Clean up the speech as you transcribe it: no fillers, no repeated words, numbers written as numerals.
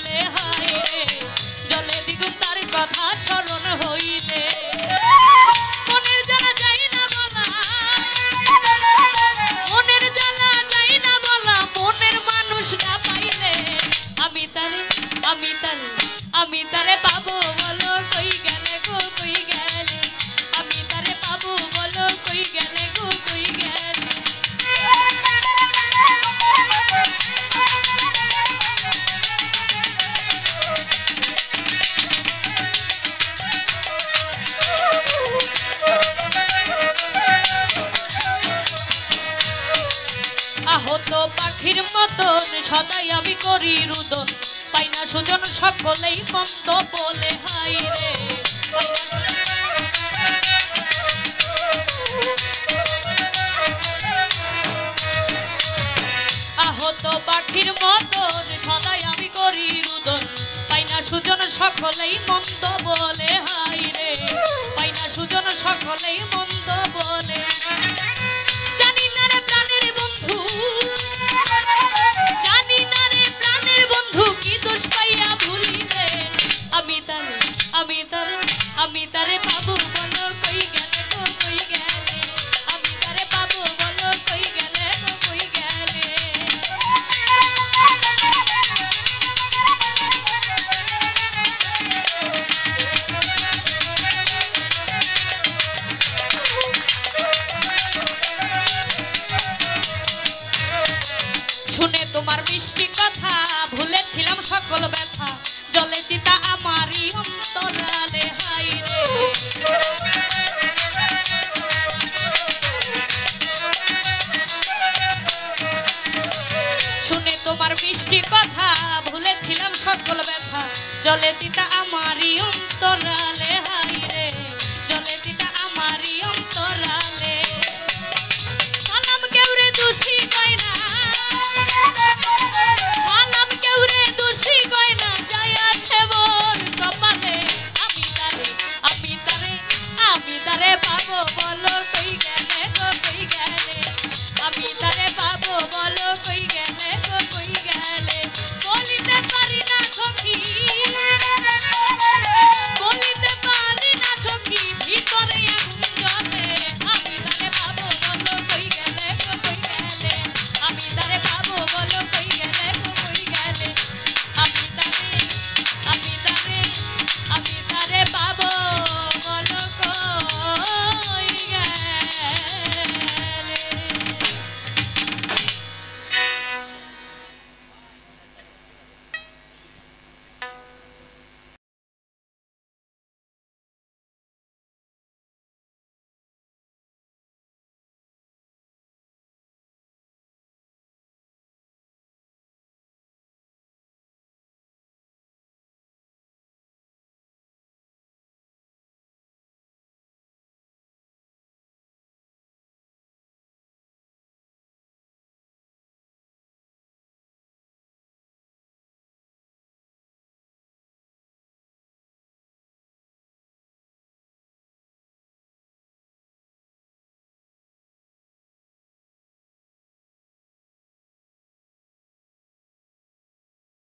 বলে হায় রে জলে দ্বিগুণ তার কথা স্মরণ হইলে মনের জ্বালা যাই না বলা মনের জ্বালা যাই না বলা মনের মানুষ না পাইলে আমি তারে পাবো বলো কই গেলে গো কই গেলে আমি তারে পাবো বলো কই গেলে গো কই গেলে আহত পাখির মতন সদাই আমি করি রুদন পাই না সুজন সকলেই মন্দ বলে হাই রে আহত পাখির মতন সদাই আমি করি রুদন পাই না সুজন সকলেই মন্দ বলে হাই রে পাই না সুজন সকলেই মন্দ বলে জানি না রে প্রাণের বন্ধু জানি না রে প্রাণের বন্ধু কি দোষ পাইয়া ভুলিলে আমি তারে পাবো বলো কই গেলে গো কই গেলে আমি তারে পাবো বলো কই গেলে গো কই গেলে শুনে তোমার মিষ্টি কথা ভুলেছিলাম সকল ব্যথা জলে চিতা আমারই অন্তরালে হাই রে শুনে তোমার মিষ্টি কথা ভুলেছিলাম সকল ব্যথা জলে চিতা আমারই অন্তরালে হাই রে জলে চিতা আমারই অন্তরালে সালাম কেউ রে দোষী কয় না সালাম কেউ রে দোষী কয় না যাই আছে মোর কপালে আমি তারে পাবো বলো কই গেলে গো কই গেলে আমি তারে পাবো বলো কই গেলে গো কই গেলে বলিতে পারি না সখী বলিতে পারি না সখী ভিতরে আগুন জ্বলে আমি তারে পাবো বলো কই গেলে গো কই গেলে আমি তারে পাবো বলো কই গেলে গো কই গেলে আমি তারে